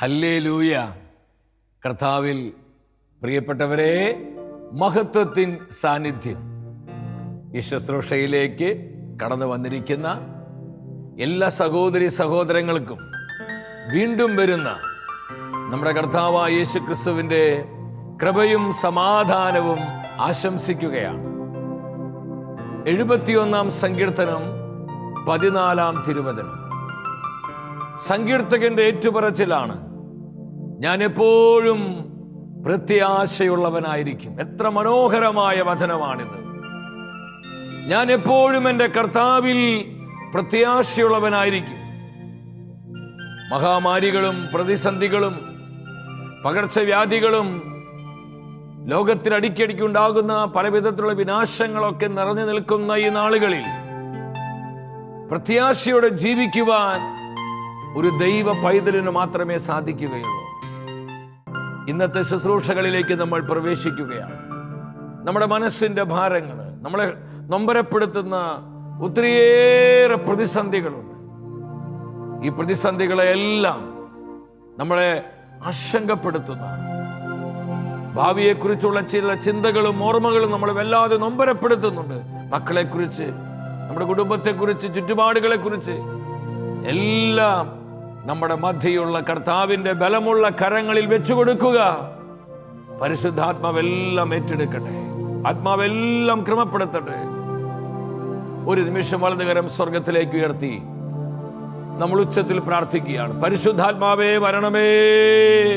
Hallelujah. കർത്താവിൽ പ്രിയപ്പെട്ടവരെ, മഹത്വത്തിൻ സാന്നിധ്യം ഈ ശുശ്രൂഷയിലേക്ക് കടന്നു വന്നിരിക്കുന്ന എല്ലാ സഹോദരി സഹോദരങ്ങൾക്കും വീണ്ടും വരുന്ന നമ്മുടെ കർത്താവായ യേശു ക്രിസ്തുവിൻ്റെ കൃപയും സമാധാനവും ആശംസിക്കുകയാണ്. 71 സങ്കീർത്തനം 14 തിരുവചനം. സങ്കീർത്തകന്റെ ഏറ്റുപറച്ചിലാണ്, ഞാൻ എപ്പോഴും പ്രത്യാശയുള്ളവനായിരിക്കും. എത്ര മനോഹരമായ വചനമാണിത്. ഞാൻ എപ്പോഴും എൻ്റെ കർത്താവിൽ പ്രത്യാശയുള്ളവനായിരിക്കും. മഹാമാരികളും പ്രതിസന്ധികളും പകർച്ചവ്യാധികളും ലോകത്തിൽ അടിക്കടിക്ക് ഉണ്ടാകുന്ന പല വിധത്തിലുള്ള വിനാശങ്ങളൊക്കെ നിറഞ്ഞു നിൽക്കുന്ന ഈ നാളുകളിൽ പ്രത്യാശയോടെ ജീവിക്കുവാൻ ഒരു ദൈവ പൈതലിന് മാത്രമേ സാധിക്കുകയുള്ളൂ. ഇന്നത്തെ ശുശ്രൂഷകളിലേക്ക് നമ്മൾ പ്രവേശിക്കുകയാണ്. നമ്മുടെ മനസ്സിന്റെ ഭാരങ്ങൾ, നമ്മളെ നൊമ്പരപ്പെടുത്തുന്ന ഒത്തിരിയേറെ പ്രതിസന്ധികളുണ്ട്. ഈ പ്രതിസന്ധികളെല്ലാം നമ്മളെ ആശങ്കപ്പെടുത്തുന്ന, ഭാവിയെക്കുറിച്ചുള്ള ചില ചിന്തകളും ഓർമ്മകളും നമ്മളെ വല്ലാതെ നൊമ്പരപ്പെടുത്തുന്നുണ്ട്. മക്കളെക്കുറിച്ച്, നമ്മുടെ കുടുംബത്തെക്കുറിച്ച്, ചുറ്റുപാടുകളെക്കുറിച്ച് എല്ലാം നമ്മുടെ മധ്യയുള്ള കർത്താവിന്റെ ബലമുള്ള കരങ്ങളിൽ വെച്ചു കൊടുക്കുക. പരിശുദ്ധാത്മാവെല്ലാം ഏറ്റെടുക്കട്ടെ, ആത്മാവെല്ലാം ക്രമപ്പെടുത്തട്ടെ. ഒരു നിമിഷം വലതുകരം സ്വർഗത്തിലേക്ക് ഉയർത്തി നമ്മൾ ഉച്ചത്തിൽ പ്രാർത്ഥിക്കുകയാണ്. പരിശുദ്ധാത്മാവേ വരണമേ,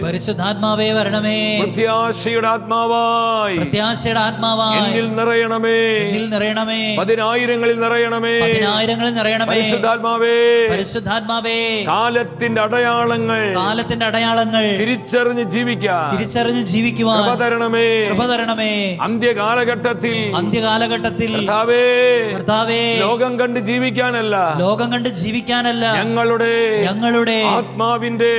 പരിശുദ്ധാത്മാവേ വരണമേ, പ്രത്യാശയുടെ ആത്മാവായി, പ്രത്യാശയുടെ ആത്മാവായി എന്നിൽ നിറയണമേ, എന്നിൽ നിറയണമേ, പതിനായിരങ്ങളിൽ നിറയണമേ, പതിനായിരങ്ങളിൽ നിറയണമേ. പരിശുദ്ധാത്മാവേ, പരിശുദ്ധാത്മാവേ, കാലത്തിന്റെ അടയാളങ്ങൾ, കാലത്തിന്റെ അടയാളങ്ങൾ തിരിച്ചറിഞ്ഞ് ജീവിക്കാൻ, തിരിച്ചറിഞ്ഞ് ജീവിക്കുവാൻ കൃപ തരണമേ, കൃപ തരണമേ. അന്ത്യകാലഘട്ടത്തിൽ, അന്ത്യകാലഘട്ടത്തിൽ കർത്താവേ, കർത്താവേ, ലോകം കണ്ട് ജീവിക്കാനല്ല, ലോകം കണ്ട് ജീവിക്കാനല്ല, ഞങ്ങളുടെ ആത്മാവിന്റെ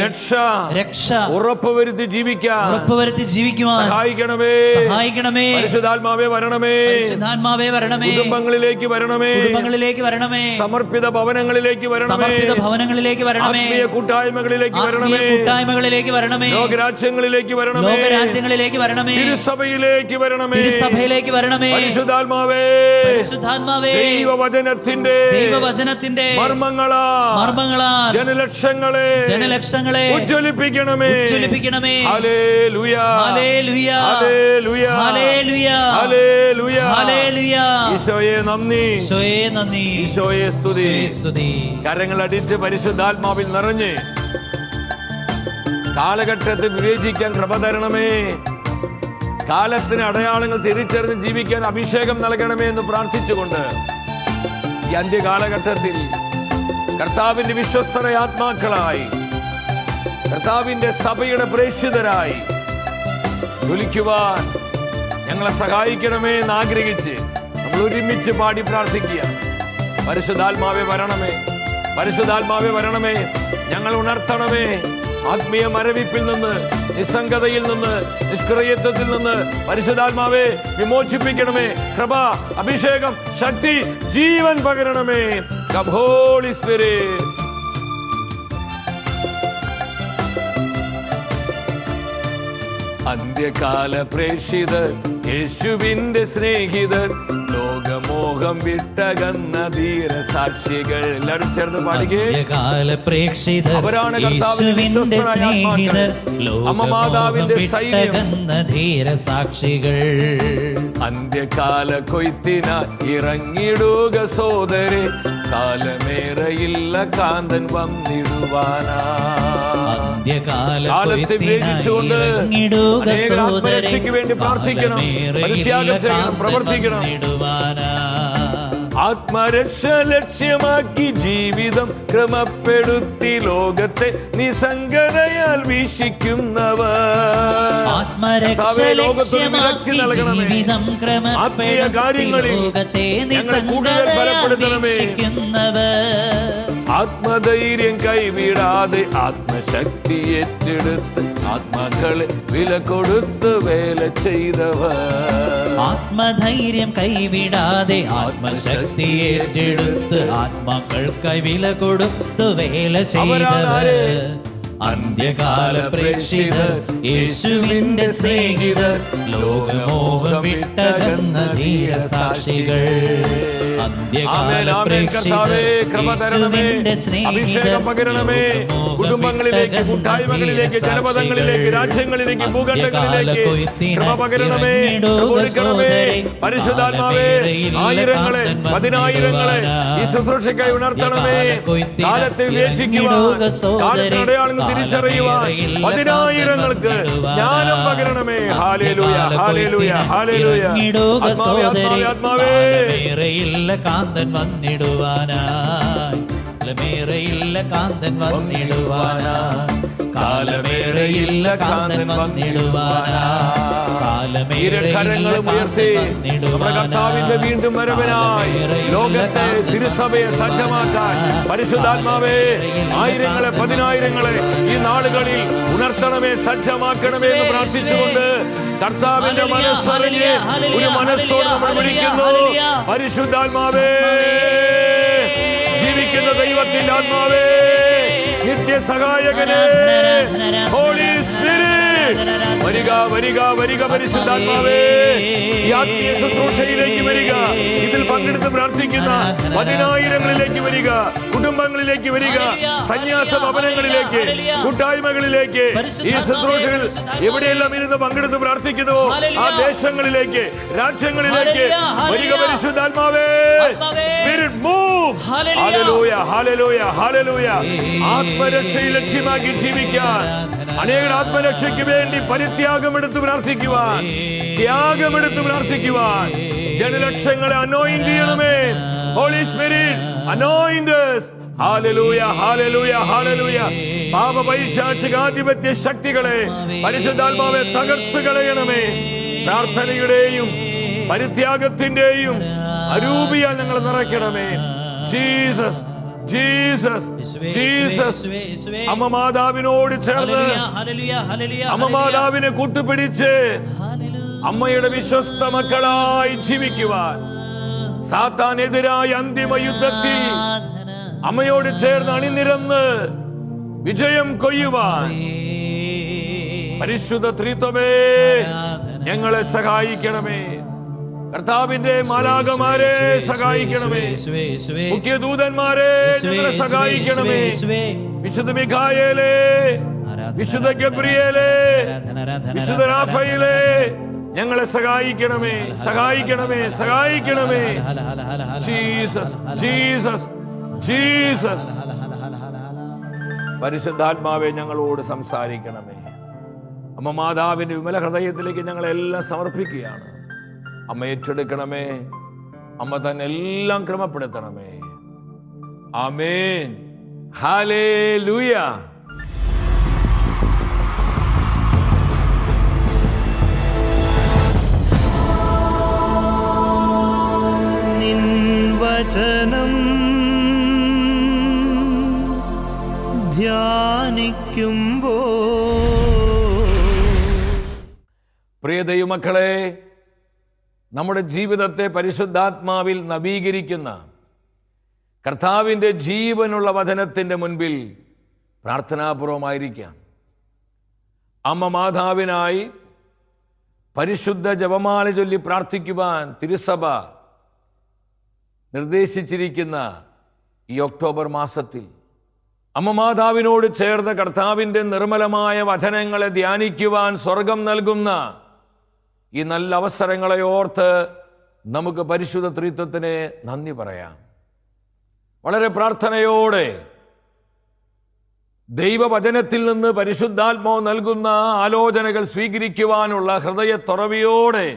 രക്ഷ ഉറപ്പുവരുത്തി ജീവിക്കുവാൻ സഹായിക്കണമേ, സഹായിക്കണമേ. പരിശുദ്ധാത്മാവേ വരണമേ, പരിശുദ്ധാത്മാവേ വരണമേ, കുടുംബങ്ങളിലേക്ക് വരണമേ, കുടുംബങ്ങളിലേക്ക് വരണമേ, സമർപ്പിത ഭവനങ്ങളിലേക്ക് വരണമേ, സമർപ്പിത ഭവനങ്ങളിലേക്ക് വരണമേ, ആത്മീയ കൂട്ടായ്മകളിലേക്ക് വരണമേ, കൂട്ടായ്മകളിലേക്ക് വരണമേ, ലോകരാജ്യങ്ങളിലേക്ക് വരണമേ, ലോകരാജ്യങ്ങളിലേക്ക് വരണമേ, തിരുസഭയിലേക്ക് വരണമേ, തിരുസഭയിലേക്ക് വരണമേ. പരിശുദ്ധാത്മാവേ, പരിശുദ്ധാത്മാവേ, ദൈവവചനത്തിന്റെ മർമ്മങ്ങളാൽ ജനലക്ഷങ്ങളെ ഉജ്ജ്വലിപ്പിക്കണമേ. Hallelujah, hallelujah, hallelujah, hallelujah, hallelujah, hallelujah. ഈശോയെ നന്ദി, ഈശോയെ നന്ദി, ഈശോയെ സ്തുതി. സ്തുതി. കരങ്ങൾ അടിച്ച് പരിശുദ്ധാത്മാവിൽ നിറഞ്ഞ് കാലഘട്ടത്തെ വിവേചിക്കാൻ കൃപ തരണമേ. കാലത്തിന് അടയാളങ്ങൾ തിരിച്ചറിഞ്ഞ് ജീവിക്കാൻ അഭിഷേകം നൽകണമേ എന്ന് പ്രാർത്ഥിച്ചുകൊണ്ട് ഈ അന്ത്യകാലഘട്ടത്തിൽ കർത്താവിന്റെ വിശ്വസ്തരായ ആത്മാക്കളായി, കർത്താവിന്റെ സഭയുടെ പ്രേക്ഷിതരായി ജ്വലിക്കുവാൻ ഞങ്ങളെ സഹായിക്കണമേ എന്ന് ആഗ്രഹിച്ച് നമ്മൾ ഒരുമിച്ച് പാടി പ്രാർത്ഥിക്കുക. പരിശുദ്ധാത്മാവേ വരണമേ, പരിശുദ്ധാത്മാവേ വരണമേ, ഞങ്ങൾ ഉണർത്തണമേ. ആത്മീയ മരവിപ്പിൽ നിന്ന്, നിസ്സംഗതയിൽ നിന്ന്, നിഷ്ക്രിയത്വത്തിൽ നിന്ന് പരിശുദ്ധാത്മാവേ വിമോചിപ്പിക്കണമേ. കൃപ, അഭിഷേകം, ശക്തി, ജീവൻ പകരണമേ. Come Holy Spirit. അന്ത്യകാല പ്രേക്ഷിതർ, യേശുവിന്റെ സ്നേഹിതർ, ലോകമോഹം വിട്ടകന്ന ധീരസാക്ഷികൾ. എല്ലാവരും ചേർന്ന് പാടുകേ. അവരാണ് കർത്താവിന്റെ സ്നേഹിതർ, അമ്മമാതാവിന്റെ സൈന്യം, ധീരസാക്ഷികൾ. അന്ത്യകാല കൊയ്ത്തിന ഇറങ്ങിടുക സോദരെ, കാലമേറയില്ല കാന്തൻ വന്നിടുവാനാ. കാലത്തെ വേദിച്ചുകൊണ്ട് ആത്മരക്ഷയ്ക്ക് വേണ്ടി പ്രാർത്ഥിക്കണം, പരിത്യാഗം ചെയ്യണം, പ്രവർത്തിക്കണം. ആത്മരക്ഷ ലക്ഷ്യമാക്കി ജീവിതം ക്രമപ്പെടുത്തി ലോകത്തെ നിസ്സംഗതയാൽ വീക്ഷിക്കുന്നവർ, ലോകത്തിന് വിരക്തി നൽകണമേ. ആത്മീയ കാര്യങ്ങളിൽ ഞങ്ങൾ കൂടുതൽ ബലപ്പെടുത്തണമേ. ആത്മധൈര്യം കൈവിടാതെ ആത്മശക്തി ഏറ്റെടുത്ത് ആത്മാക്കളെ വില കൊടുത്ത് വേല ചെയ്തവർ. ആത്മധൈര്യം കൈവിടാതെ ആത്മശക്തി ഏറ്റെടുത്ത് ആത്മാക്കൾക്കായി വില കൊടുത്ത് വേല ചെയ്തവർ. അന്ത്യകാല പ്രേക്ഷിതർ യേശുവിന്റെ സ്നേഹിതർ ലോകമോഹം വിട്ടകന്ന ധീരസാക്ഷികൾ. അന്ത്യകാല പ്രേക്ഷിതർ യേശുവിന്റെ സ്നേഹിതർ കുടുംബങ്ങളിലേക്ക്, കൂട്ടായ്മകളിലേക്ക്, ജനപദങ്ങളിലേക്ക്, രാജ്യങ്ങളിലേക്ക്, ഭൂഖണ്ഡങ്ങളിലേക്ക് കൃപ പകരണമേ. പരിശുദ്ധാത്മാവേ, ആയിരങ്ങളെ, പതിനായിരങ്ങളെ ഈ ശുശ്രൂഷയ്ക്കായി ഉണർത്തണമേ. കാലത്തെ വിവേചിക്കുവാൻ, കാലത്തിന്റെ അടയാളങ്ങൾ തിരിച്ചറിയുവാൻ പതിനായിരങ്ങൾക്ക് ജ്ഞാനം പകരണമേ. Hallelujah, hallelujah, hallelujah. ആത്മാവേ, കാന്തൻ വന്നിടുവാനായി, കാലമേറെയില്ല കാന്തൻ വന്നിടുവാനായി, കാലമേറെയില്ല കാന്തൻ വന്നിടുവാനായി, കരങ്ങളും ഉയർത്തി നമ്മുടെ കർത്താവിന്റെ വീണ്ടും വരവിനായി ലോകത്തെ തിരുസഭയെ സജ്ജമാക്കാൻ പരിശുദ്ധാത്മാവേ, ആയിരങ്ങളെ, പതിനായിരങ്ങളെ ഈ നാളുകളിൽ ഉണർത്തണമേ, സജ്ജമാക്കണമേ എന്ന് പ്രാർത്ഥിച്ചുകൊണ്ട് കർത്താവിന്റെ മനസ്സറിഞ്ഞ് ഒരു മനസ്സോട് നമ്മൾ വിളിക്കുന്നു. പരിശുദ്ധാത്മാവേ, ജീവിക്കുന്ന ദൈവത്തിന്റെ ആത്മാവേ, നിത്യസഹായകനേ, ഹോളി സ്പിരിറ്റ്, വരിക വരിക വരിക. പരിശുദ്ധാത്മാവേ, ഈ ആത്മീയ ശുശ്രൂഷയിലേക്ക് വരിക. ഇതിൽ പങ്കെടുത്ത് പ്രാർത്ഥിക്കുന്ന പതിനായിരങ്ങളിലേക്ക് വരിക, കുടുംബങ്ങളിലേക്ക് വരിക, സന്യാസ ഭവനങ്ങളിലേക്ക്, കൂട്ടായ്മകളിലേക്ക്, ഈ ശുശ്രൂഷകൾ എവിടെയെല്ലാം ഇരുന്ന് പങ്കെടുത്ത് പ്രാർത്ഥിക്കുന്നുവോ ആ ദേശങ്ങളിലേക്ക്, രാജ്യങ്ങളിലേക്ക് വരിക. പരിശുദ്ധാത്മാവേ, spirit move. Hallelujah, hallelujah, hallelujah. ആത്മരക്ഷയിൽ ലക്ഷ്യമാക്കി ജീവിക്കാൻ, അനേക ആത്മരക്ഷയ്ക്ക് വേണ്ടി പരിത്യാഗമെടുത്ത് പ്രാർത്ഥിക്കുവാൻ, ത്യാഗമെടുത്ത് പ്രാർത്ഥിക്കുവാൻ ജനലക്ഷങ്ങളെ അനോയിന്റ് ചെയ്യണമേ. Holy spirit, anoint us. Hallelujah, hallelujah, hallelujah. പാപപൈശാചികാധിപത്യ ശക്തികളെ പരിശുദ്ധാത്മാവെ തകർത്ത് കളയണമേ. പ്രാർത്ഥനയുടെയും പരിത്യാഗത്തിന്റെയും അരൂപിയാൽ ഞങ്ങൾ നിറയ്ക്കണമേ. Jesus, Jesus, Jesus. അമ്മ മാതാവിനോട് ചേർന്ന്, അമ്മ മാതാവിനെ കൂട്ടുപിടിച്ച് അമ്മയുടെ വിശ്വസ്ത മക്കളായി ജീവിക്കുവാൻ, സാത്താനെതിരായ അന്തിമ യുദ്ധത്തിൽ അമ്മയോട് ചേർന്ന് അണിനിരന്ന് വിജയം കൊയ്യുവാൻ പരിശുദ്ധ ത്രിത്വമേ ഞങ്ങളെ സഹായിക്കണമേ. കർത്താവിന്റെ മാലാഖമാരെ സഹായിക്കണമേ. മുഖ്യദൂതന്മാരെ ഞങ്ങളെ സഹായിക്കണമേ. വിശുദ്ധ മിഖായേലേ, വിശുദ്ധ ഗബ്രിയേലേ, വിശുദ്ധ റാഫയേലേ ഞങ്ങളെ സഹായിക്കണമേ, സഹായിക്കണമേ, സഹായിക്കണമേ. Jesus, Jesus, Jesus. പരിശുദ്ധാത്മാവെ ഞങ്ങളോട് സംസാരിക്കണമേ. അമ്മ മാതാവിന്റെ വിമല ഹൃദയത്തിലേക്ക് ഞങ്ങളെല്ലാം സമർപ്പിക്കുകയാണ്. അമ്മ ഏറ്റെടുക്കണമേ. അമ്മ തന്നെ എല്ലാം ക്രമപ്പെടുത്തണമേ. ആമേൻ. ഹല്ലേലൂയ. നിൻ വചനം ധ്യാനിക്കുമ്പോൾ പ്രിയ ദൈവമക്കളെ, നമ്മുടെ ജീവിതത്തെ പരിശുദ്ധാത്മാവിൽ നവീകരിക്കുന്ന കർത്താവിൻ്റെ ജീവനുള്ള വചനത്തിൻ്റെ മുൻപിൽ പ്രാർത്ഥനാപൂർവമായിരിക്കാം. അമ്മ മാതാവിനായി പരിശുദ്ധ ജപമാല ചൊല്ലി പ്രാർത്ഥിക്കുവാൻ തിരുസഭ നിർദ്ദേശിച്ചിരിക്കുന്ന ഈ ഒക്ടോബർ മാസത്തിൽ അമ്മ മാതാവിനോട് ചേർന്ന് കർത്താവിൻ്റെ നിർമ്മലമായ വചനങ്ങളെ ധ്യാനിക്കുവാൻ സ്വർഗം നൽകുന്ന ഈ നല്ല അവസരങ്ങളെ ഓർത്ത് നമുക്ക് പരിശുദ്ധ ത്രിത്വത്തിന് നന്ദി പറയാം. വളരെ പ്രാർത്ഥനയോടെ ദൈവവചനത്തിൽ നിന്ന് പരിശുദ്ധാത്മാവ് നൽകുന്ന ആലോചനകൾ സ്വീകരിക്കുവാനുള്ള ഹൃദയ തുറവിയോടെ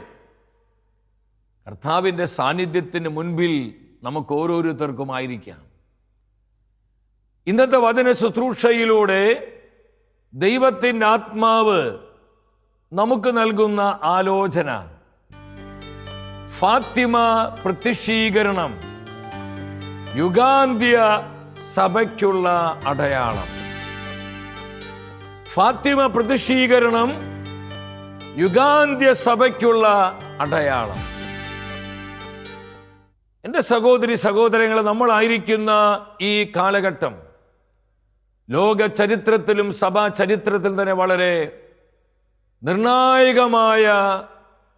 കർത്താവിൻ്റെ സാന്നിധ്യത്തിന് മുൻപിൽ നമുക്ക് ഓരോരുത്തർക്കുമായിരിക്കാം. ഇന്നത്തെ വചന ശുശ്രൂഷയിലൂടെ ദൈവത്തിൻ്റെ ആത്മാവ് നമുക്ക് നൽകുന്ന ആലോചന ഫാത്തിമ പ്രത്യക്ഷീകരണം, യുഗാന്ത്യ സഭയ്ക്കുള്ള അടയാളം. ഫാത്തിമ പ്രത്യക്ഷീകരണം, യുഗാന്ത്യ സഭയ്ക്കുള്ള അടയാളം. എൻ്റെ സഹോദരി സഹോദരങ്ങളെ, നമ്മളായിരിക്കുന്ന ഈ കാലഘട്ടം ലോക ചരിത്രത്തിലും സഭാ ചരിത്രത്തിലും തന്നെ വളരെ നിർണായകമായ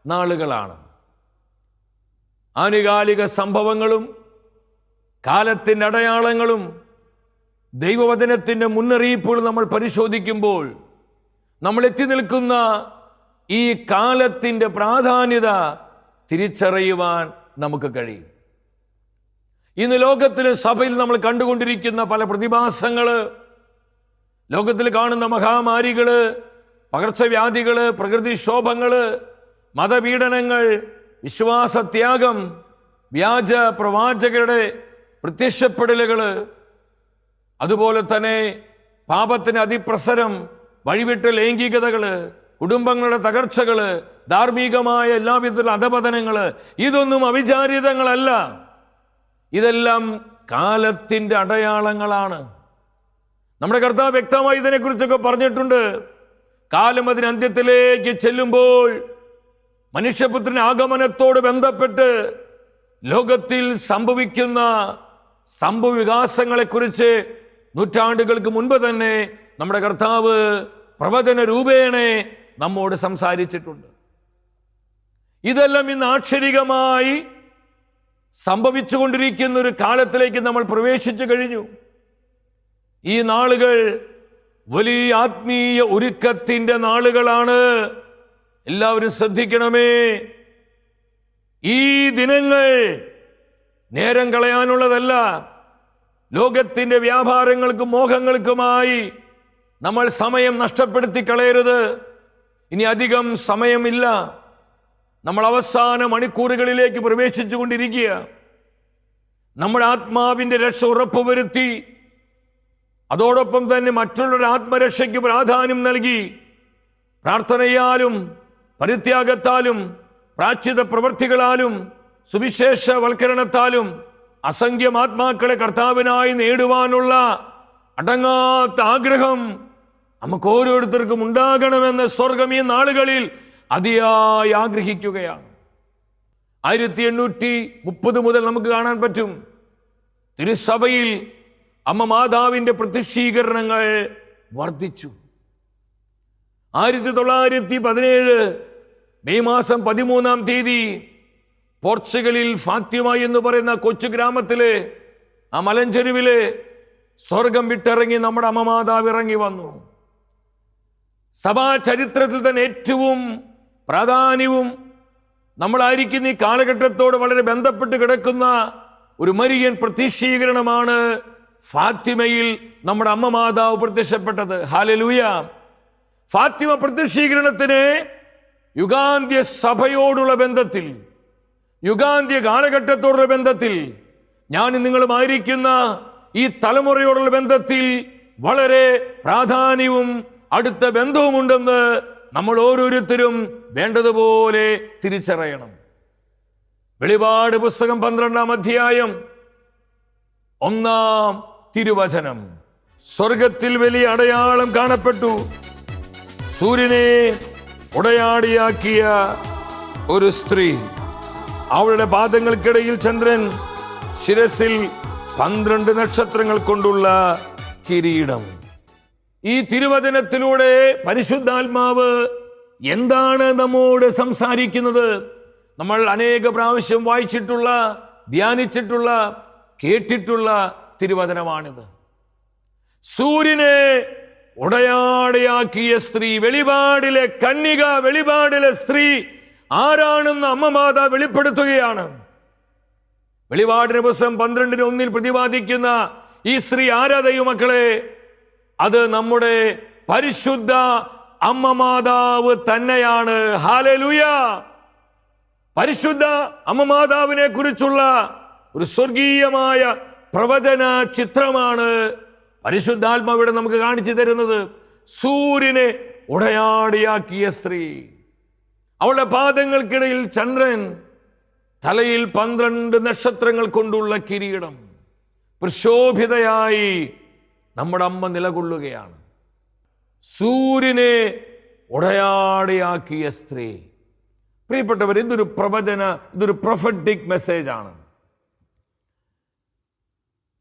നാളുകളാണ്. ആനുകാലിക സംഭവങ്ങളും കാലത്തിൻ്റെ അടയാളങ്ങളും ദൈവവചനത്തിൻ്റെ മുന്നറിയിപ്പുകൾ നമ്മൾ പരിശോധിക്കുമ്പോൾ നമ്മൾ എത്തി നിൽക്കുന്ന ഈ കാലത്തിൻ്റെ പ്രാധാന്യത തിരിച്ചറിയുവാൻ നമുക്ക് കഴിയും. ഇന്ന് ലോകത്തിലെ സഭയിൽ നമ്മൾ കണ്ടുകൊണ്ടിരിക്കുന്ന പല പ്രതിഭാസങ്ങള്, ലോകത്തിൽ കാണുന്ന മഹാമാരികള്, പകർച്ചവ്യാധികള്, പ്രകൃതിക്ഷോഭങ്ങള്, മതപീഡനങ്ങൾ, വിശ്വാസത്യാഗം, വ്യാജ പ്രവാചകരുടെ പ്രത്യക്ഷപ്പെടലുകള്, അതുപോലെ തന്നെ പാപത്തിന് അതിപ്രസരം, വഴിവിട്ട ലൈംഗികതകള്, കുടുംബങ്ങളുടെ തകർച്ചകള്, ധാർമ്മികമായ എല്ലാവിധ അധപതനങ്ങള്, ഇതൊന്നും അവിചാരിതങ്ങളല്ല. ഇതെല്ലാം കാലത്തിൻ്റെ അടയാളങ്ങളാണ്. നമ്മുടെ കർത്താവ് വ്യക്തമായി ഇതിനെക്കുറിച്ചൊക്കെ പറഞ്ഞിട്ടുണ്ട്. കാലം അതിന് അന്ത്യത്തിലേക്ക് ചെല്ലുമ്പോൾ മനുഷ്യപുത്രൻ ആഗമനത്തോട് ബന്ധപ്പെട്ട് ലോകത്തിൽ സംഭവിക്കുന്ന സംഭവ വികാസങ്ങളെക്കുറിച്ച് നൂറ്റാണ്ടുകൾക്ക് മുൻപ് തന്നെ നമ്മുടെ കർത്താവ് പ്രവചന രൂപേണെ നമ്മോട് സംസാരിച്ചിട്ടുണ്ട്. ഇതെല്ലാം ഇന്ന് ആക്ഷരികമായി സംഭവിച്ചുകൊണ്ടിരിക്കുന്ന ഒരു കാലത്തിലേക്ക് നമ്മൾ പ്രവേശിച്ചു കഴിഞ്ഞു. ഈ നാളുകൾ വലിയ ആത്മീയ ഒരുക്കത്തിൻ്റെ നാളുകളാണ്. എല്ലാവരും ശ്രദ്ധിക്കണമേ. ഈ ദിനങ്ങൾ നേരം കളയാനുള്ളതല്ല. ലോകത്തിൻ്റെ വ്യാപാരങ്ങൾക്കും മോഹങ്ങൾക്കുമായി നമ്മൾ സമയം നഷ്ടപ്പെടുത്തി കളയരുത്. ഇനി അധികം സമയമില്ല. നമ്മൾ അവസാന മണിക്കൂറുകളിലേക്ക് പ്രവേശിച്ചു കൊണ്ടിരിക്കുക. നമ്മുടെ ആത്മാവിൻ്റെ രക്ഷ ഉറപ്പുവരുത്തി അതോടൊപ്പം തന്നെ മറ്റുള്ളവരുടെ ആത്മരക്ഷയ്ക്ക് പ്രാധാന്യം നൽകി പ്രാർത്ഥനയാലും പരിത്യാഗത്താലും പ്രാശ്ചിത പ്രവൃത്തികളാലും സുവിശേഷവൽക്കരണത്താലും അസംഖ്യം ആത്മാക്കളെ കർത്താവിനായി നേടുവാനുള്ള അടങ്ങാത്ത ആഗ്രഹം നമുക്ക് ഓരോരുത്തർക്കും ഉണ്ടാകണമെന്ന് സ്വർഗം ഈ നാളുകളിൽ അതിയായി ആഗ്രഹിക്കുകയാണ്. 1830 മുതൽ നമുക്ക് കാണാൻ പറ്റും തിരുസഭയിൽ അമ്മ മാതാവിൻ്റെ പ്രത്യക്ഷീകരണങ്ങൾ വർദ്ധിച്ചു. 1917 മെയ് മാസം 13 പോർച്ചുഗലിൽ ഫാത്തിമ എന്ന് പറയുന്ന കൊച്ചു ഗ്രാമത്തിലെ ആ മലഞ്ചെരുവിലെ സ്വർഗം വിട്ടിറങ്ങി നമ്മുടെ അമ്മ മാതാവ് ഇറങ്ങി വന്നു. സഭാ ചരിത്രത്തിൽ തന്നെ ഏറ്റവും പ്രാധാന്യവും നമ്മളായിരിക്കുന്ന ഈ കാലഘട്ടത്തോട് വളരെ ബന്ധപ്പെട്ട് കിടക്കുന്ന ഒരു മരിയൻ പ്രത്യക്ഷീകരണമാണ് ഫാത്തിമയിൽ നമ്മുടെ അമ്മ മാതാവ് പ്രത്യക്ഷപ്പെട്ടത്. ഹല്ലേലൂയ. ഫാത്തിമ പ്രത്യക്ഷീകരണത്തിന് യുഗാന്ത്യ സഭയോടുള്ള ബന്ധത്തിൽ, യുഗാന്ത്യ കാലഘട്ടത്തോടുള്ള ബന്ധത്തിൽ, ഞാൻ നിങ്ങളുമായിരിക്കുന്ന ഈ തലമുറയോടുള്ള ബന്ധത്തിൽ വളരെ പ്രാധാന്യവും അടുത്ത ബന്ധവുമുണ്ടെന്ന് നമ്മൾ ഓരോരുത്തരും വേണ്ടതുപോലെ തിരിച്ചറിയണം. വെളിപാട് പുസ്തകം 12-ാം അധ്യായം 1-ാം തിരുവചനം. സ്വർഗത്തിൽ വലിയ അടയാളം കാണപ്പെട്ടു. സൂര്യനെ ഉടയാടിയാക്കിയ ഒരു സ്ത്രീ, അവളുടെ പാദങ്ങൾക്കിടയിൽ ചന്ദ്രൻ, ശിരസിൽ 12 നക്ഷത്രങ്ങൾ കൊണ്ടുള്ള കിരീടം. ഈ തിരുവചനത്തിലൂടെ പരിശുദ്ധാത്മാവ് എന്താണ് നമ്മോട് സംസാരിക്കുന്നത്? നമ്മൾ അനേക പ്രാവശ്യം വായിച്ചിട്ടുള്ള, ധ്യാനിച്ചിട്ടുള്ള, കേട്ടിട്ടുള്ള തിരുവചനമാണിത്. സൂര്യനെ ഉടയാടയാക്കിയ സ്ത്രീ, വെളിപാടിലെ കന്യക, വെളിപാടിലെ സ്ത്രീ ആരാണെന്ന് അമ്മ മാതാവ് വെളിപ്പെടുത്തുകയാണ്. വെളിപാടിന്റെ പുസ്തകം 12:1 പ്രതിപാദിക്കുന്ന ഈ സ്ത്രീ ആരാ ദൈവമക്കളെ? അത് നമ്മുടെ പരിശുദ്ധ അമ്മ മാതാവ് തന്നെയാണ്. ഹല്ലേലൂയ. പരിശുദ്ധ അമ്മ മാതാവിനെ കുറിച്ചുള്ള ഒരു സ്വർഗീയമായ പ്രവചന ചിത്രമാണ് പരിശുദ്ധാത്മാവിടെ നമുക്ക് കാണിച്ചു തരുന്നത്. സൂര്യനെ ഉടയാടിയാക്കിയ സ്ത്രീ, അവളുടെ പാദങ്ങൾക്കിടയിൽ ചന്ദ്രൻ, തലയിൽ 12 നക്ഷത്രങ്ങൾ കൊണ്ടുള്ള കിരീടം. പ്രശോഭിതയായി നമ്മുടെ അമ്മ നിലകൊള്ളുകയാണ്. സൂര്യനെ ഉടയാടിയാക്കിയ സ്ത്രീ. പ്രിയപ്പെട്ടവർ, ഇതൊരു പ്രൊഫറ്റിക് മെസ്സേജ് ആണ്.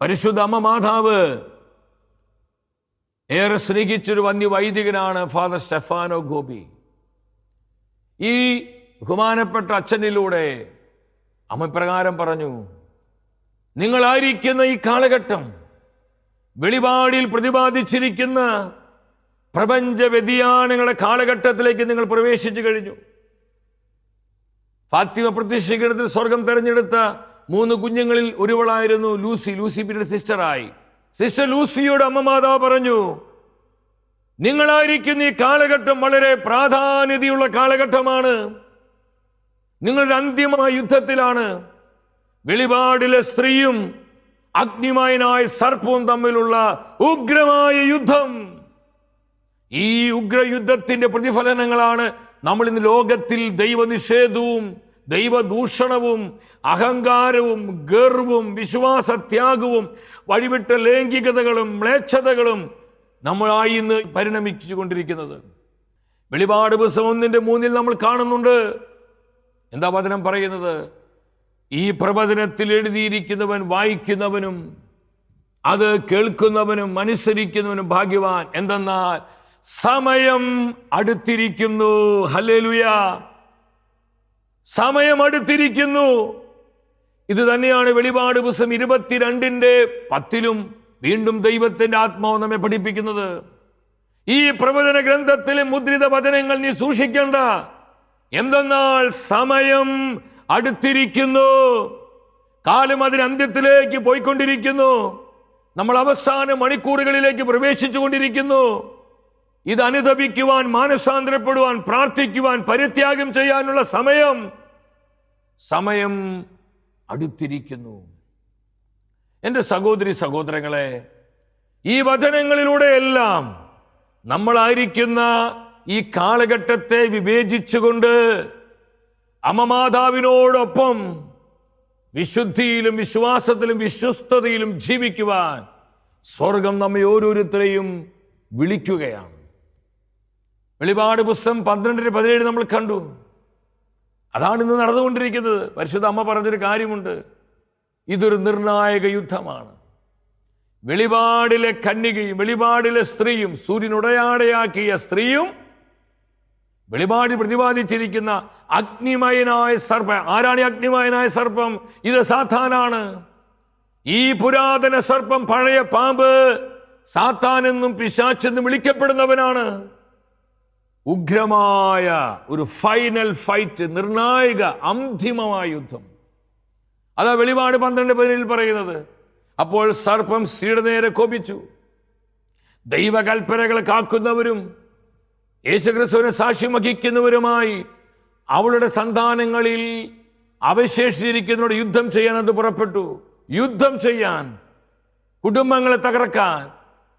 പരിശുദ്ധ അമ്മ മാതാവ് ഏറെ സ്നേഹിച്ചൊരു വന്യവൈദികനാണ് ഫാദർ സ്റ്റെഫാനോ ഗോപി. ഈ ബഹുമാനപ്പെട്ട അച്ഛനിലൂടെ അമ്മ പ്രകാരം പറഞ്ഞു, നിങ്ങളായിരിക്കുന്ന ഈ കാലഘട്ടം വെളിപാടിൽ പ്രതിപാദിച്ചിരിക്കുന്ന പ്രപഞ്ച വ്യതിയാനങ്ങളുടെ കാലഘട്ടത്തിലേക്ക് നിങ്ങൾ പ്രവേശിച്ചു കഴിഞ്ഞു. ഫാത്തിമ പ്രത്യക്ഷീകരണത്തിൽ സ്വർഗം തെരഞ്ഞെടുത്ത 3 കുഞ്ഞുങ്ങളിൽ ഒരുവളായിരുന്നു ലൂസി. ലൂസി പിന്നീട് സിസ്റ്ററായി. സിസ്റ്റർ ലൂസിയോട് അമ്മ മാതാവ് പറഞ്ഞു, നിങ്ങളായിരിക്കുന്ന ഈ കാലഘട്ടം വളരെ പ്രാധാന്യതയുള്ള കാലഘട്ടമാണ്. നിങ്ങളുടെ അന്തിമമായ യുദ്ധത്തിലാണ്. വെളിപാടിലെ സ്ത്രീയും അഗ്നിമയനായ സർപ്പവും തമ്മിലുള്ള ഉഗ്രമായ യുദ്ധം. ഈ ഉഗ്രയുദ്ധത്തിന്റെ പ്രതിഫലനങ്ങളാണ് നമ്മൾ ഇന്ന് ലോകത്തിൽ ദൈവനിഷേധവും ദൈവദൂഷണവും അഹങ്കാരവും ഗർവും വിശ്വാസത്യാഗവും വഴിവിട്ട ലൈംഗികതകളും മ്ലേച്ഛതകളും നമ്മളായി ഇന്ന് പരിണമിച്ചു കൊണ്ടിരിക്കുന്നത്. വെളിപാട് പുസ്തകം 1:3 നമ്മൾ കാണുന്നുണ്ട്. എന്താ വചനം പറയുന്നത്? ഈ പ്രവചനത്തിൽ എഴുതിയിരിക്കുന്നവൻ വായിക്കുന്നവനും അത് കേൾക്കുന്നവനും അനുസരിക്കുന്നവനും ഭാഗ്യവാൻ. എന്തെന്നാൽ സമയം അടുത്തിരിക്കുന്നു. ഹല്ലേലൂയ! സമയം അടുത്തിരിക്കുന്നു. ഇത് തന്നെയാണ് വെളിപാട് പുസ്തകം 22:10 വീണ്ടും ദൈവത്തിന്റെ ആത്മാവ് നമ്മെ പഠിപ്പിക്കുന്നത്. ഈ പ്രവചന ഗ്രന്ഥത്തിലെ മുദ്രിത വചനങ്ങൾ നീ സൂക്ഷിക്കേണ്ട. എന്തെന്നാൽ സമയം അടുത്തിരിക്കുന്നു. കാലം അതിന് അന്ത്യത്തിലേക്ക് പോയിക്കൊണ്ടിരിക്കുന്നു. നമ്മൾ അവസാന മണിക്കൂറുകളിലേക്ക് പ്രവേശിച്ചു കൊണ്ടിരിക്കുന്നു. ഇത് അനുതപിക്കുവാൻ, മാനസാന്തരപ്പെടുവാൻ, പ്രാർത്ഥിക്കുവാൻ, പരിത്യാഗം ചെയ്യാനുള്ള സമയം അടുത്തിരിക്കുന്നു. എൻ്റെ സഹോദരി സഹോദരങ്ങളെ, ഈ വചനങ്ങളിലൂടെയെല്ലാം നമ്മളായിരിക്കുന്ന ഈ കാലഘട്ടത്തെ വിവേചിച്ചുകൊണ്ട് അമ്മമാതാവിനോടൊപ്പം വിശുദ്ധിയിലും വിശ്വാസത്തിലും വിശ്വസ്തതയിലും ജീവിക്കുവാൻ സ്വർഗം നമ്മെ ഓരോരുത്തരെയും വിളിക്കുകയാണ്. വെളിപാട് പുസ്തകം 12:17 നമ്മൾ കണ്ടു. അതാണ് ഇന്ന് നടന്നുകൊണ്ടിരിക്കുന്നത്. പരിശുദ്ധ അമ്മ പറഞ്ഞൊരു കാര്യമുണ്ട്, ഇതൊരു നിർണായക യുദ്ധമാണ്. വെളിപാടിലെ കന്യകയും വെളിപാടിലെ സ്ത്രീയും, സൂര്യനുടയാടയാക്കിയ സ്ത്രീയും, വെളിപാടിൽ പ്രതിപാദിച്ചിരിക്കുന്ന അഗ്നിമയനായ സർപ്പം. ആരാണ് ഈ അഗ്നിമയനായ സർപ്പം? ഇത് സാത്താനാണ്. ഈ പുരാതന സർപ്പം, പഴയ പാമ്പ്, സാത്താൻ എന്നും പിശാചെന്നും വിളിക്കപ്പെടുന്നവനാണ്. ഉഗ്രമായ ഒരു ഫൈനൽ ഫൈറ്റ്, നിർണായക അന്തിമമായ യുദ്ധം. അതാ വെളിപാട് 12:17 പറയുന്നത്. അപ്പോൾ സർപ്പം സ്ത്രീയുടെ നേരെ കോപിച്ചു. ദൈവകൽപ്പനകൾ കാക്കുന്നവരും യേശുക്രിസ്തുവിനെ സാക്ഷ്യം വഹിക്കുന്നവരുമായി അവളുടെ സന്താനങ്ങളിൽ അവശേഷിച്ചിരിക്കുന്നവരോട് യുദ്ധം ചെയ്യാൻ അത് പുറപ്പെട്ടു. യുദ്ധം ചെയ്യാൻ, കുടുംബങ്ങളെ തകർക്കാൻ,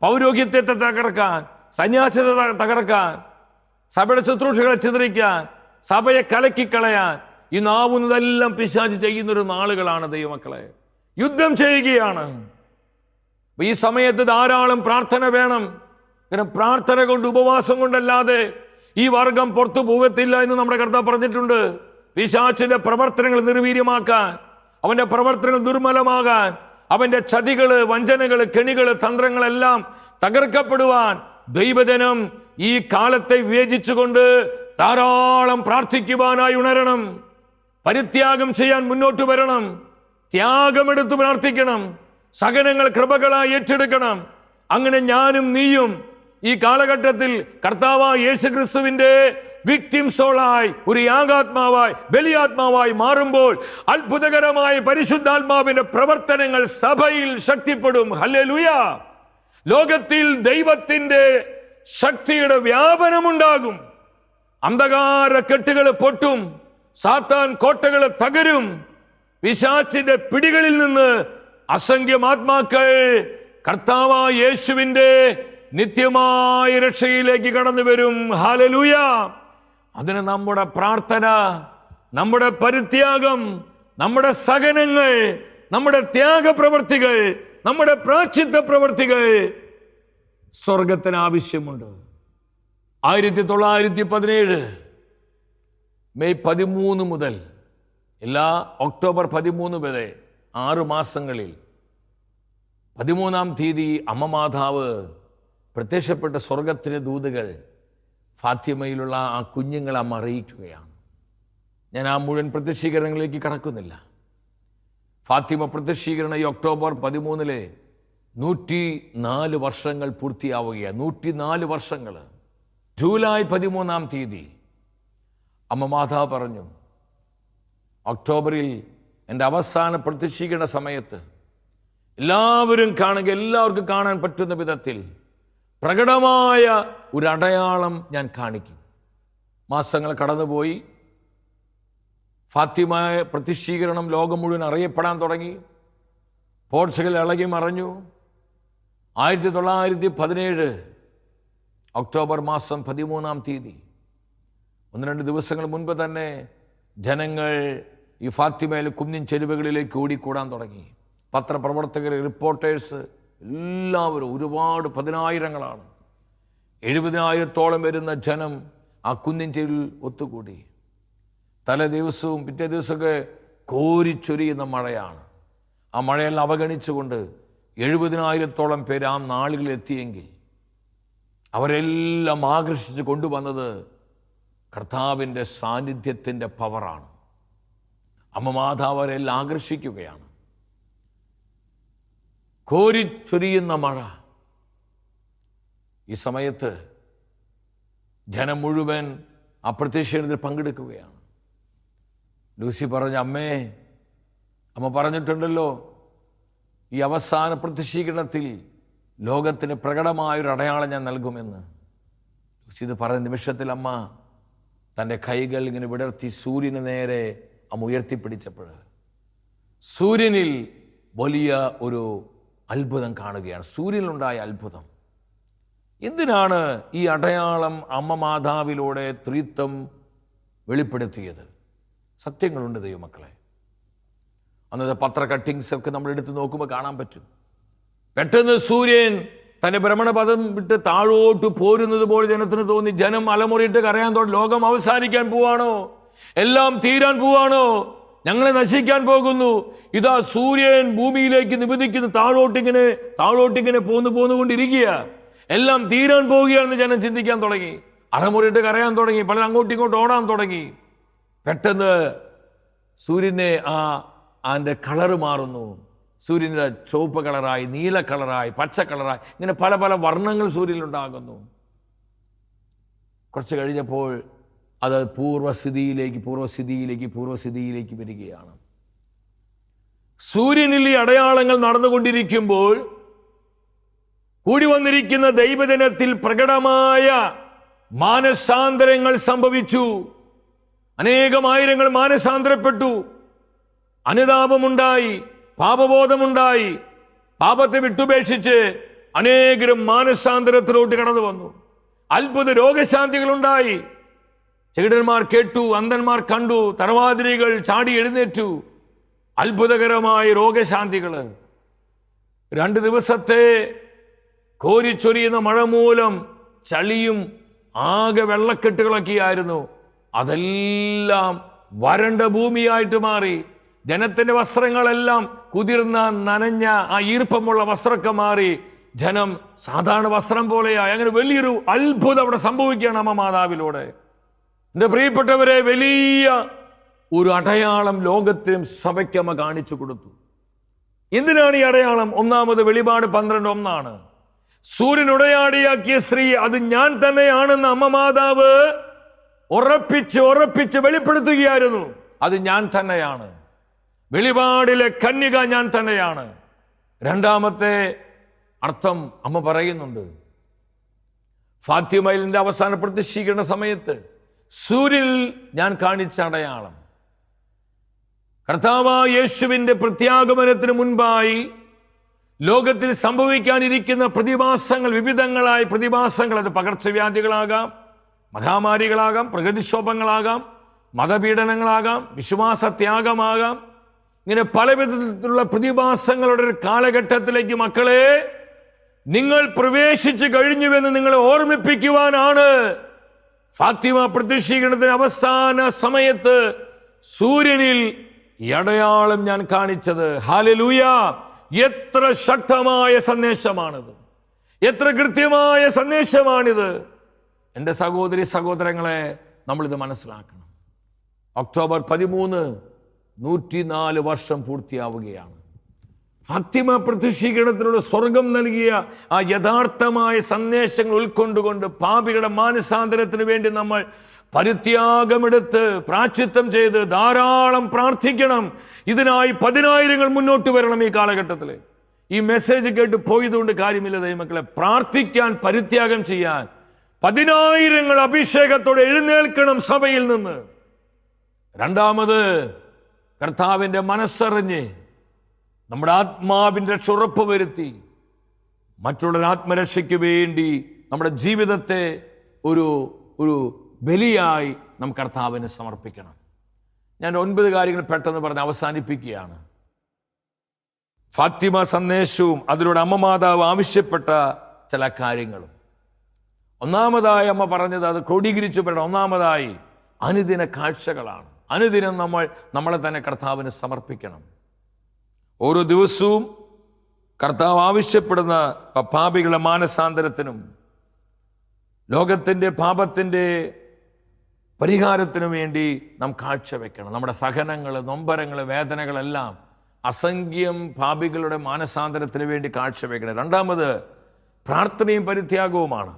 പൗരോഹിത്യത്തെ തകർക്കാൻ, സന്യാസത്തെ തകർക്കാൻ, സഭയുടെ ശുശ്രൂഷകളെ ചിതറിക്കാൻ, സഭയെ കലക്കിക്കളയാൻ ഈ നാവുന്നതെല്ലാം പിശാച് ചെയ്യുന്നൊരു നാളുകളാണ് ദൈവമക്കളെ. യുദ്ധം ചെയ്യുകയാണ്. ഈ സമയത്ത് ധാരാളം പ്രാർത്ഥന വേണം. കാരണം പ്രാർത്ഥന കൊണ്ട്, ഉപവാസം കൊണ്ടല്ലാതെ ഈ വർഗം പുറത്തു പോകത്തില്ല എന്ന് നമ്മുടെ കർത്താവ് പറഞ്ഞിട്ടുണ്ട്. പിശാചിന്റെ പ്രവർത്തനങ്ങൾ നിർവീര്യമാക്കാൻ, അവന്റെ പ്രവർത്തനങ്ങൾ ദുർമലമാകാൻ, അവന്റെ ചതികള്, വഞ്ചനകള്, കെണികള്, തന്ത്രങ്ങളെല്ലാം തകർക്കപ്പെടുവാൻ ദൈവജനം ഈ കാലത്തെ വിവേചിച്ചുകൊണ്ട് ധാരാളം പ്രാർത്ഥിക്കുവാനായി ഉണരണം. പരിത്യാഗം ചെയ്യാൻ മുന്നോട്ട് വരണം. ത്യാഗമെടുത്ത് പ്രാർത്ഥിക്കണം. സഹനങ്ങൾ കൃപകളായി ഏറ്റെടുക്കണം. അങ്ങനെ ഞാനും നീയും ഈ കാലഘട്ടത്തിൽ കർത്താവായ യേശുക്രിസ്തുവിന്റെ വിക്ടിം സോളായി, ഒരു യാഗാത്മാവായി, ബലിയാത്മാവായി മാറുമ്പോൾ അത്ഭുതകരമായ പരിശുദ്ധാത്മാവിന്റെ പ്രവർത്തനങ്ങൾ സഭയിൽ ശക്തിപ്പെടും. ഹല്ലേലൂയ! ലോകത്തിൽ ദൈവത്തിന്റെ ശക്തിയുടെ വ്യാപനമുണ്ടാകും. അന്ധകാര കെട്ടുകൾ പൊട്ടും. സാത്താൻ കോട്ടകൾ തകരും. പിശാചിന്റെ പിടികളിൽ നിന്ന് അസംഖ്യം ആത്മാക്കൾ കർത്താവായ യേശുവിന്റെ നിത്യമായ രക്ഷയിലേക്ക് കടന്നു വരും. ഹല്ലേലൂയ! അതിന് നമ്മുടെ പ്രാർത്ഥന, നമ്മുടെ പരിത്യാഗം, നമ്മുടെ സഹനങ്ങൾ, നമ്മുടെ ത്യാഗപ്രവർത്തികൾ, നമ്മുടെ പ്രായശ്ചിത്ത പ്രവർത്തികൾ സ്വർഗത്തിന് ആവശ്യമുണ്ട്. 1917 മെയ് 13 മുതൽ എല്ലാ ഒക്ടോബർ 13 വരെ 6 മാസങ്ങളിൽ 13-ാം തീയതി അമ്മ മാതാവ് പ്രത്യക്ഷപ്പെട്ട സ്വർഗത്തിലെ ദൂതുകൾ ഫാത്തിമയിലുള്ള ആ കുഞ്ഞുങ്ങളെ അമ്മ അറിയിക്കുകയാണ്. ഞാൻ ആ മുഴുവൻ പ്രത്യക്ഷീകരണങ്ങളിലേക്ക് കടക്കുന്നില്ല. ഫാത്തിമ പ്രത്യക്ഷീകരണം ഈ ഒക്ടോബർ 13 104 വർഷങ്ങൾ പൂർത്തിയാവുകയാണ്. 104 വർഷങ്ങൾ. ജൂലൈ 13 അമ്മ മാതാവ് പറഞ്ഞു, ഒക്ടോബറിൽ എൻ്റെ അവസാന പ്രത്യക്ഷീകരണ സമയത്ത് എല്ലാവർക്കും കാണാൻ പറ്റുന്ന വിധത്തിൽ പ്രകടമായ ഒരു അടയാളം ഞാൻ കാണിക്കും. മാസങ്ങൾ കടന്നുപോയി. ഫാത്തിമ പ്രത്യക്ഷീകരണം ലോകം മുഴുവൻ അറിയപ്പെടാൻ തുടങ്ങി. പോർച്ചുഗൽ ഇളകി മറഞ്ഞു. 1917 ഒക്ടോബർ 13 1-2 ദിവസങ്ങൾ മുൻപ് തന്നെ ജനങ്ങൾ ഈ ഫാത്തിമയിലെ കുന്നിൻ ചെരുവുകളിലേക്ക് ഓടിക്കൂടാൻ തുടങ്ങി. പത്രപ്രവർത്തകർ, റിപ്പോർട്ടേഴ്സ് എല്ലാവരും, ഒരുപാട് 10,000-ങ്ങളാണ്. 70,000-ഓളം വരുന്ന ജനം ആ കുന്നിൻ ചെരുവിൽ ഒത്തുകൂടി. തലേ ദിവസവും പിറ്റേ ദിവസമൊക്കെ കോരിച്ചൊരിയുന്ന മഴയാണ്. ആ മഴയെല്ലാം അവഗണിച്ചുകൊണ്ട് 70,000-ഓളം പേര് ആ നാളുകളിൽ എത്തിയെങ്കിൽ അവരെല്ലാം ആകർഷിച്ച് കൊണ്ടുവന്നത് കർത്താവിൻ്റെ സാന്നിധ്യത്തിൻ്റെ പവറാണ്. അമ്മ മാതാവ് അവരെല്ലാം ആകർഷിക്കുകയാണ്. കോരിച്ചൊരിയുന്ന മഴ. ഈ സമയത്ത് ജനം മുഴുവൻ ആ പ്രത്യക്ഷത്തിൽ പങ്കെടുക്കുകയാണ്. ലൂസി പറഞ്ഞു, അമ്മ പറഞ്ഞിട്ടുണ്ടല്ലോ, ഈ അവസാന പ്രത്യക്ഷീകരണത്തിൽ ലോകത്തിന് പ്രകടമായൊരു അടയാളം ഞാൻ നൽകുമെന്ന്. ലൂസി ഇത് പറഞ്ഞ നിമിഷത്തിൽ അമ്മ തൻ്റെ കൈകൾ ഇങ്ങനെ വിടർത്തി സൂര്യന് നേരെ അമ്മ ഉയർത്തിപ്പിടിച്ചപ്പോൾ സൂര്യനിൽ വലിയ ഒരു അത്ഭുതം കാണുകയാണ്. സൂര്യനിലുണ്ടായ അത്ഭുതം. എന്തിനാണ് ഈ അടയാളം അമ്മ മാതാവിലൂടെ ത്രിത്വം വെളിപ്പെടുത്തിയത്? സത്യങ്ങളുണ്ട് ദൈവമക്കളെ. അന്നത്തെ പത്ര കട്ടിങ്സ് ഒക്കെ നമ്മൾ എടുത്ത് നോക്കുമ്പോൾ കാണാൻ പറ്റും. പെട്ടെന്ന് സൂര്യൻ തൻ്റെ ഭ്രമണപഥം വിട്ട് താഴോട്ട് പോരുന്നത് പോലെ ജനത്തിന് തോന്നി. ജനം അലമുറിയിട്ട് കരയാൻ തുടങ്ങി. ലോകം അവസാനിക്കാൻ പോവാണോ? എല്ലാം തീരാൻ പോവാണോ? ഞങ്ങളെ നശിക്കാൻ പോകുന്നു. ഇതാ സൂര്യൻ ഭൂമിയിലേക്ക് നിബന്ധിക്കുന്നു. താഴോട്ടിങ്ങനെ പോന്നുകൊണ്ടിരിക്കുക. എല്ലാം തീരാൻ പോവുകയാണെന്ന് ജനം ചിന്തിക്കാൻ തുടങ്ങി. അലമുറിയിട്ട് കരയാൻ തുടങ്ങി. പലരും അങ്ങോട്ടും ഇങ്ങോട്ടും ഓടാൻ തുടങ്ങി. പെട്ടെന്ന് സൂര്യനെ അതിൻ്റെ കളറ് മാറുന്നു. സൂര്യൻ്റെ ചുവപ്പ് കളറായി, നീല കളറായി, പച്ച കളറായി, ഇങ്ങനെ പല പല വർണ്ണങ്ങൾ സൂര്യനിലുണ്ടാകുന്നു. കുറച്ച് കഴിഞ്ഞപ്പോൾ അത് പൂർവ്വസ്ഥിതിയിലേക്ക് വരികയാണ്. സൂര്യനിൽ ഈ അടയാളങ്ങൾ നടന്നുകൊണ്ടിരിക്കുമ്പോൾ കൂടി വന്നിരിക്കുന്ന ദൈവജനത്തിൽ പ്രകടമായ മാനസാന്തരങ്ങൾ സംഭവിച്ചു. അനേകമായിരങ്ങൾ മാനസാന്തരപ്പെട്ടു. അനുതാപമുണ്ടായി, പാപബോധമുണ്ടായി. പാപത്തെ വിട്ടുപേക്ഷിച്ച് അനേകരും മാനസാന്തരത്തിലോട്ട് കടന്നു വന്നു. അത്ഭുത രോഗശാന്തികളുണ്ടായി. ചെകിടന്മാർ കേട്ടു, അന്ധന്മാർ കണ്ടു, തറവാതിരികൾ ചാടി എഴുന്നേറ്റു. അത്ഭുതകരമായ രോഗശാന്തികൾ. 2 ദിവസത്തെ കോരിച്ചൊരിയുന്ന മഴ മൂലം ചളിയും ആകെ വെള്ളക്കെട്ടുകളൊക്കെയായിരുന്നു. അതെല്ലാം വരണ്ട ഭൂമിയായിട്ട് മാറി. ജനത്തിന്റെ വസ്ത്രങ്ങളെല്ലാം കുതിർന്ന നനഞ്ഞ ആ ഈർപ്പമുള്ള വസ്ത്രമൊക്കെ മാറി. ജനം സാധാരണ വസ്ത്രം പോലെയായി. അങ്ങനെ വലിയൊരു അത്ഭുതം അവിടെ സംഭവിക്കുകയാണ് അമ്മ മാതാവിലൂടെ. എൻ്റെ പ്രിയപ്പെട്ടവരെ, വലിയ ഒരു അടയാളം ലോകത്തിനും സഭയ്ക്ക് അമ്മ കാണിച്ചു കൊടുത്തു. എന്തിനാണ് ഈ അടയാളം? ഒന്നാമത് വെളിപാട് 12:1. സൂര്യനുടയാടിയാക്കിയ സ്ത്രീ അത് ഞാൻ തന്നെയാണെന്ന് അമ്മ മാതാവ് ഉറപ്പിച്ച് വെളിപ്പെടുത്തുകയായിരുന്നു. അത് ഞാൻ തന്നെയാണ്. വെളിപാടിലെ കന്യക ഞാൻ തന്നെയാണ്. രണ്ടാമത്തെ അർത്ഥം അമ്മ പറയുന്നുണ്ട്. ഫാത്തിമയിലിന്റെ അവസാന പ്രത്യക്ഷീകരണ സമയത്ത് സൂര്യനിൽ ഞാൻ കാണിച്ച അടയാളം, കർത്താവായ യേശുവിന്റെ പ്രത്യാഗമനത്തിന് മുൻപായി ലോകത്തിൽ സംഭവിക്കാനിരിക്കുന്ന പ്രതിഭാസങ്ങൾ, വിവിധങ്ങളായ പ്രതിഭാസങ്ങൾ, അത് പകർച്ചവ്യാധികളാകാം, മഹാമാരികളാകാം, പ്രകൃതിക്ഷോഭങ്ങളാകാം, മതപീഡനങ്ങളാകാം, വിശ്വാസത്യാഗമാകാം, ഇങ്ങനെ പല വിധത്തിലുള്ള പ്രതിഭാസങ്ങളുടെ ഒരു കാലഘട്ടത്തിലേക്ക് മക്കളെ നിങ്ങൾ പ്രവേശിച്ചു കഴിഞ്ഞുവെന്ന് നിങ്ങളെ ഓർമ്മിപ്പിക്കുവാനാണ് ഫാത്തിമ പ്രത്യക്ഷീകരണത്തിന് അവസാന സമയത്ത് സൂര്യനിൽ ഈ അടയാളം ഞാൻ കാണിച്ചത്. ഹല്ലേലൂയ! എത്ര ശക്തമായ സന്ദേശമാണത്! എത്ര കൃത്യമായ സന്ദേശമാണിത്! എൻ്റെ സഹോദരി സഹോദരങ്ങളെ, നമ്മളിത് മനസ്സിലാക്കണം. ഒക്ടോബർ 13 104 വർഷം പൂർത്തിയാവുകയാണ്. ഫാത്തിമ പ്രത്യക്ഷീകരണത്തിലൂടെ സ്വർഗം നൽകിയ ആ യഥാർത്ഥമായ സന്ദേശങ്ങൾ ഉൾക്കൊണ്ടുകൊണ്ട് പാപികളുടെ മാനസാന്തരത്തിന് വേണ്ടി നമ്മൾ പരിത്യാഗമെടുത്ത് പ്രായശ്ചിത്തം ചെയ്ത് ധാരാളം പ്രാർത്ഥിക്കണം. ഇതിനായി 10,000 മുന്നോട്ട് വരണം. ഈ കാലഘട്ടത്തിൽ ഈ മെസ്സേജ് കേട്ട് പോയതുകൊണ്ട് കാര്യമില്ല ദൈവമക്കളെ. പ്രാർത്ഥിക്കാൻ, പരിത്യാഗം ചെയ്യാൻ 10,000 അഭിഷേകത്തോടെ എഴുന്നേൽക്കണം സഭയിൽ നിന്ന്. രണ്ടാമത്, കർത്താവിൻ്റെ മനസ്സറിഞ്ഞ് നമ്മുടെ ആത്മാവിൻ്റെ രക്ഷ ഉറപ്പ് വരുത്തി മറ്റുള്ളവരുടെ ആത്മരക്ഷയ്ക്ക് വേണ്ടി നമ്മുടെ ജീവിതത്തെ ഒരു ബലിയായി നമുക്ക് കർത്താവിന് സമർപ്പിക്കണം. ഞാൻ 9 കാര്യങ്ങൾ പെട്ടെന്ന് പറഞ്ഞ് അവസാനിപ്പിക്കുകയാണ്. ഫാത്തിമ സന്ദേശവും അതിലൂടെ അമ്മ മാതാവ് ആവശ്യപ്പെട്ട ചില കാര്യങ്ങളും. ഒന്നാമതായി അമ്മ പറഞ്ഞത്, അത് ക്രോഡീകരിച്ചു പറയണം. ഒന്നാമതായി അനുദിന കാഴ്ചകളാണ്. അനുദിനം നമ്മളെ തന്നെ കർത്താവിന് സമർപ്പിക്കണം. ഓരോ ദിവസവും കർത്താവ് ആവശ്യപ്പെടുന്ന പാപികളുടെ മാനസാന്തരത്തിനും ലോകത്തിൻ്റെ പാപത്തിൻ്റെ പരിഹാരത്തിനു വേണ്ടി നാം കാഴ്ചവെക്കണം. നമ്മുടെ സഹനങ്ങൾ, നൊമ്പരങ്ങൾ, വേദനകളെല്ലാം അസംഖ്യം പാപികളുടെ മാനസാന്തരത്തിന് വേണ്ടി കാഴ്ചവെക്കണം. രണ്ടാമത്, പ്രാർത്ഥനയും പരിത്യാഗവുമാണ്.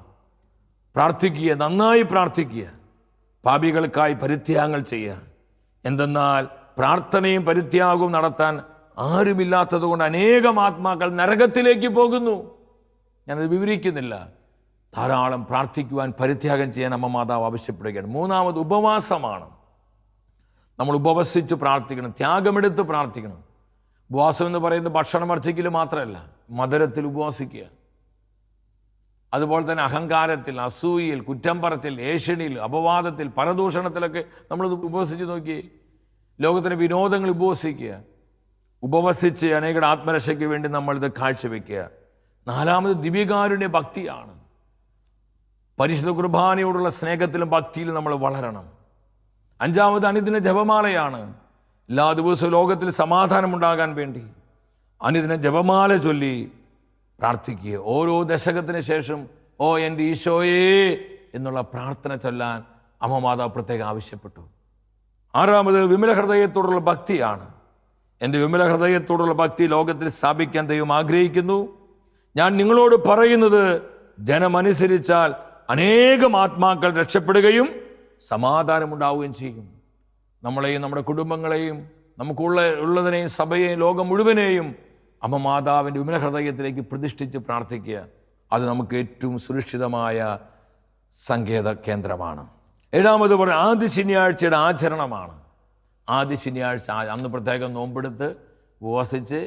പ്രാർത്ഥിക്കുക, നന്നായി പ്രാർത്ഥിക്കുക, പാപികൾക്കായി പരിത്യാഗങ്ങൾ ചെയ്യുക. എന്തെന്നാൽ പ്രാർത്ഥനയും പരിത്യാഗവും നടത്താൻ ആരുമില്ലാത്തത് കൊണ്ട് അനേകം ആത്മാക്കൾ നരകത്തിലേക്ക് പോകുന്നു. ഞാനത് വിവരിക്കുന്നില്ല. ധാരാളം പ്രാർത്ഥിക്കുവാൻ, പരിത്യാഗം ചെയ്യാൻ അമ്മ മാതാവ് ആവശ്യപ്പെടുകയാണ്. മൂന്നാമത്, ഉപവാസമാണ്. നമ്മൾ ഉപവസിച്ച് പ്രാർത്ഥിക്കണം, ത്യാഗമെടുത്ത് പ്രാർത്ഥിക്കണം. ഉപവാസം എന്ന് പറയുന്നത് ഭക്ഷണം വർജിക്കൽ മാത്രമല്ല, മധുരത്തിൽ ഉപവാസിക്കുക. അതുപോലെ തന്നെ അഹങ്കാരത്തിൽ, അസൂയയിൽ, കുറ്റം പറച്ചിൽ, ഏഷണിയിൽ, അപവാദത്തിൽ, പരദൂഷണത്തിലൊക്കെ നമ്മളത് ഉപവസിച്ച് നോക്കിയേ. ലോകത്തിൻ്റെ വിനോദങ്ങൾ ഉപവസിക്കുക. ഉപവസിച്ച് അനേകരുടെ ആത്മരക്ഷയ്ക്ക് വേണ്ടി നമ്മളിത് കാഴ്ചവെക്കുക. നാലാമത്, ദിവ്യകാരുണ്യ ഭക്തിയാണ്. പരിശുദ്ധ കുർബാനയോടുള്ള സ്നേഹത്തിലും ഭക്തിയിലും നമ്മൾ വളരണം. അഞ്ചാമത്, അനുദിന ജപമാലയാണ്. എല്ലാ ദിവസവും ലോകത്തിൽ സമാധാനമുണ്ടാകാൻ വേണ്ടി അനുദിന ജപമാല ചൊല്ലി പ്രാർത്ഥിക്കുക. ഓരോ ദശകത്തിന് ശേഷം ഓ എൻ്റെ ഈശോയേ എന്നുള്ള പ്രാർത്ഥന ചൊല്ലാൻ അമ്മ മാതാവ് പ്രത്യേകം ആവശ്യപ്പെട്ടു. ആറാമത്, വിമല ഹൃദയത്തോടുള്ള ഭക്തിയാണ്. എൻ്റെ വിമല ഹൃദയത്തോടുള്ള ഭക്തി ലോകത്തിൽ സ്ഥാപിക്കാൻ ദൈവം ആഗ്രഹിക്കുന്നു. ഞാൻ നിങ്ങളോട് പറയുന്നത്, ജനമനുസരിച്ചാൽ അനേകം ആത്മാക്കൾ രക്ഷപ്പെടുകയും സമാധാനമുണ്ടാവുകയും ചെയ്യും. നമ്മളെയും നമ്മുടെ കുടുംബങ്ങളെയും നമുക്കുള്ളതിനെയും സഭയെയും ലോകം മുഴുവനെയും അമ്മ മാതാവിൻ്റെ വിമല ഹൃദയത്തിലേക്ക് പ്രതിഷ്ഠിച്ച് പ്രാർത്ഥിക്കുക. അത് നമുക്ക് ഏറ്റവും സുരക്ഷിതമായ സങ്കേത കേന്ദ്രമാണ്. ഏഴാമത് പറഞ്ഞ ആദ്യ ശനിയാഴ്ചയുടെ ആചരണമാണ്. ആദ്യ ശനിയാഴ്ച അന്ന് പ്രത്യേകം നോമ്പെടുത്ത് ഉപവസിച്ച്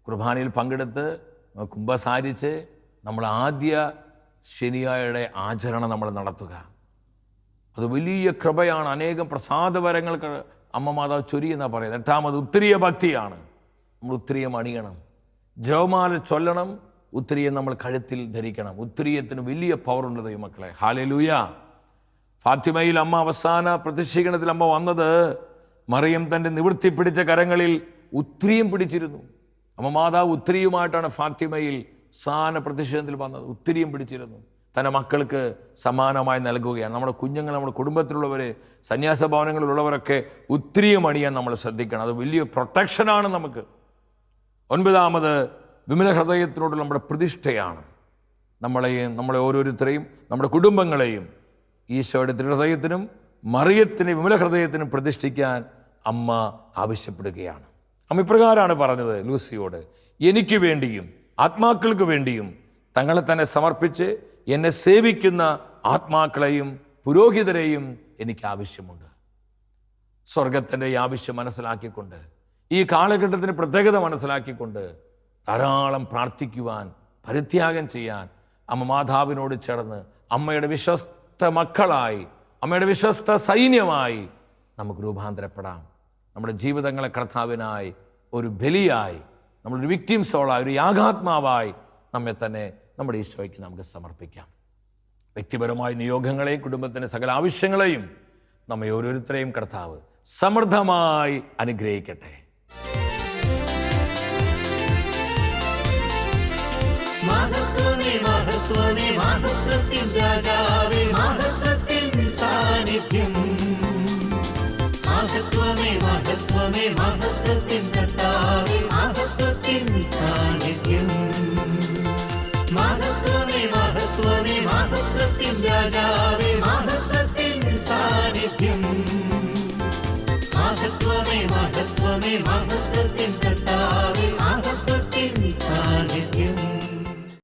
കുർബാനയിൽ പങ്കെടുത്ത് കുംഭസാരിച്ച് നമ്മൾ ആദ്യ ശനിയാഴ്ചയുടെ ആചരണം നമ്മൾ നടത്തുക. അത് വലിയ കൃപയാണ്. അനേകം പ്രസാദവരങ്ങൾക്ക് അമ്മ മാതാവ് ചൊരിയെന്നാണ് പറയുന്നത്. എട്ടാമത്, ഉത്തരീയ ഭക്തിയാണ്. നമ്മൾ ഉത്തരീയം അണിയണം, ജപമാല ചൊല്ലണം, ഉത്തരീയം നമ്മൾ കഴുത്തിൽ ധരിക്കണം. ഉത്തരീയത്തിന് വലിയ പവറുണ്ട് ദൈവമക്കളെ. ഹല്ലേലൂയ. ഫാത്തിമയിൽ അമ്മ അവസാന പ്രത്യക്ഷീകരണത്തിൽ അമ്മ വന്നത്, മറിയം തൻ്റെ നിവൃത്തി പിടിച്ച കരങ്ങളിൽ ഉത്തരീയം പിടിച്ചിരുന്നു. അമ്മ മാതാവ് ഉത്തരീയമായിട്ടാണ് ഫാത്തിമയിൽ അവസാന പ്രത്യക്ഷീകരണത്തിൽ വന്നത്. ഉത്തരീയം പിടിച്ചിരുന്നു. തൻ്റെ മക്കൾക്ക് സമാനമായി നൽകുകയാണ്. നമ്മുടെ കുഞ്ഞുങ്ങൾ, നമ്മുടെ കുടുംബത്തിലുള്ളവർ, സന്യാസ ഭവനങ്ങളിലുള്ളവരൊക്കെ ഉത്തരീയം അണിയാൻ നമ്മൾ ശ്രദ്ധിക്കണം. അത് വലിയ പ്രൊട്ടക്ഷനാണ് നമുക്ക്. ഒൻപതാമത്, വിമല ഹൃദയത്തിനോടുള്ള നമ്മുടെ പ്രതിഷ്ഠയാണ്. നമ്മളെ ഓരോരുത്തരെയും നമ്മുടെ കുടുംബങ്ങളെയും ഈശോയുടെ ഹൃദയത്തിനും മറിയത്തിന് വിമല ഹൃദയത്തിനും പ്രതിഷ്ഠിക്കാൻ അമ്മ ആവശ്യപ്പെടുകയാണ്. അമ്മ ഇപ്രകാരമാണ് പറഞ്ഞത് ലൂസിയോട്, എനിക്ക് വേണ്ടിയും ആത്മാക്കൾക്ക് വേണ്ടിയും തങ്ങളെ തന്നെ സമർപ്പിച്ച് എന്നെ സേവിക്കുന്ന ആത്മാക്കളെയും പുരോഹിതരെയും എനിക്ക് ആവശ്യമുണ്ട്. സ്വർഗത്തിൻ്റെ ഈ ആവശ്യം മനസ്സിലാക്കിക്കൊണ്ട്, ഈ കാലഘട്ടത്തിന് പ്രത്യേകത മനസ്സിലാക്കിക്കൊണ്ട് ധാരാളം പ്രാർത്ഥിക്കുവാൻ, പരിത്യാഗം ചെയ്യാൻ അമ്മ മാതാവിനോട് ചേർന്ന് അമ്മയുടെ വിശ്വസ്ത മക്കളായി, അമ്മയുടെ വിശ്വസ്ത സൈന്യമായി നമുക്ക് രൂപാന്തരപ്പെടാം. നമ്മുടെ ജീവിതങ്ങളെ കർത്താവിനായി ഒരു ബലിയായി, നമ്മളൊരു വിക്ടിം സോളായി, ഒരു യാഗാത്മാവായി നമ്മെ തന്നെ നമ്മുടെ ഈശോയ്ക്ക് നമുക്ക് സമർപ്പിക്കാം. വ്യക്തിപരമായ നിയോഗങ്ങളെയും കുടുംബത്തിൻ്റെ സകല ആവശ്യങ്ങളെയും നമ്മെ ഓരോരുത്തരെയും കർത്താവ് സമൃദ്ധമായി അനുഗ്രഹിക്കട്ടെ. മഹത്വമേ മഹത്വമേ മഹത്വമേ മഹത്വത്തിൻ രാജാവേ മഹത്വത്തിൻ സാന്നിധ്യം മഹത്വമേ മഹത്വമേ മഹത്വത്തിൻ കർത്താവേ മഹത്വത്തിൻ സാന്നിധ്യം മഹത്വമേ മഹത്വമേ മഹത്വത്തിൻ രാജാവേ